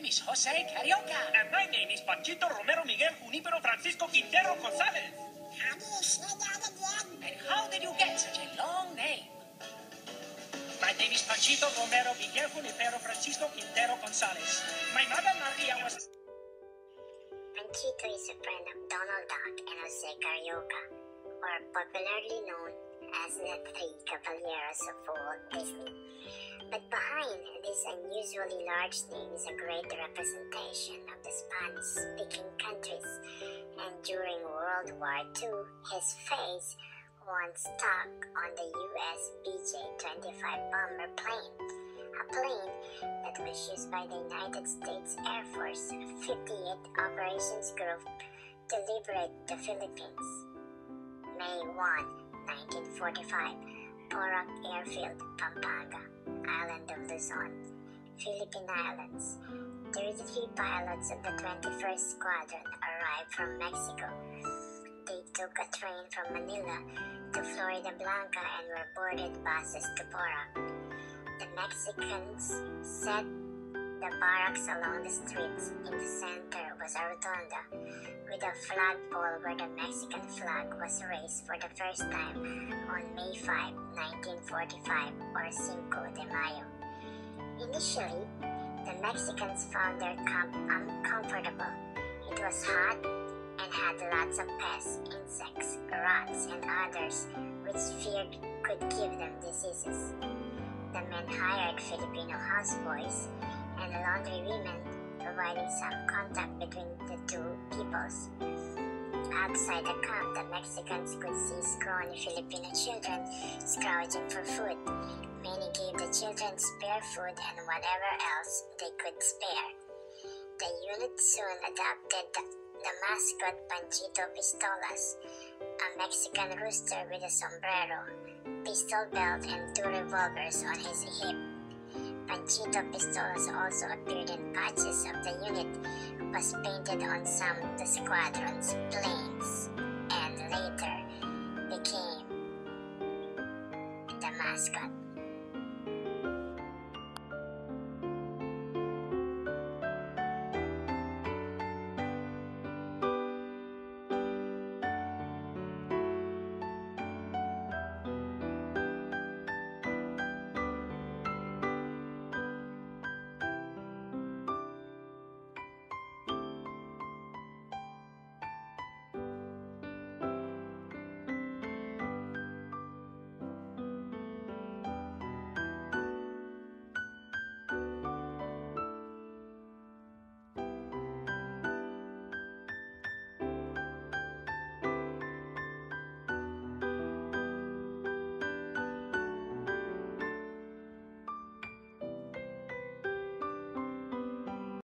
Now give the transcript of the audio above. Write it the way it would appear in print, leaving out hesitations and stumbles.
name is Jose Carioca. And my name is Panchito Romero Miguel Junipero Francisco Quintero Gonzalez. And how did you get such a long name? My name is Panchito Romero Miguel Junipero Francisco Quintero Gonzalez. My mother Maria was... Panchito is a friend of Donald Duck and Jose Carioca, or popularly known as the Three Caballeros of Walt Disney. But behind this unusually large name is a great representation of the Spanish-speaking countries, and during World War II, his face once stuck on the US BJ-25 bomber plane, a plane that was used by the United States Air Force 58th Operations Group to liberate the Philippines. May 1, 1945, Porac Airfield, Pampanga, Island of Luzon, Philippine Islands. 33 pilots of the 21st Squadron arrived from Mexico. They took a train from Manila to Florida Blanca and were boarded buses to Porac. The Mexicans set the barracks along the streets. In the center was a rotunda with a flagpole where the Mexican flag was raised for the first time on May 5, 1945, or Cinco de Mayo. Initially, the Mexicans found their camp uncomfortable. It was hot and had lots of pests, insects, rats, and others which feared could give them diseases. The men hired Filipino houseboys and laundry women, providing some contact between the two peoples. Outside the camp, the Mexicans could see scrawny Filipino children scrounging for food. Many gave the children spare food and whatever else they could spare. The unit soon adopted the mascot Panchito Pistolas, a Mexican rooster with a sombrero, pistol belt, and 2 revolvers on his hip. Panchito Pistolas also appeared in patches of the unit, was painted on some of the squadron's planes, and later became the mascot.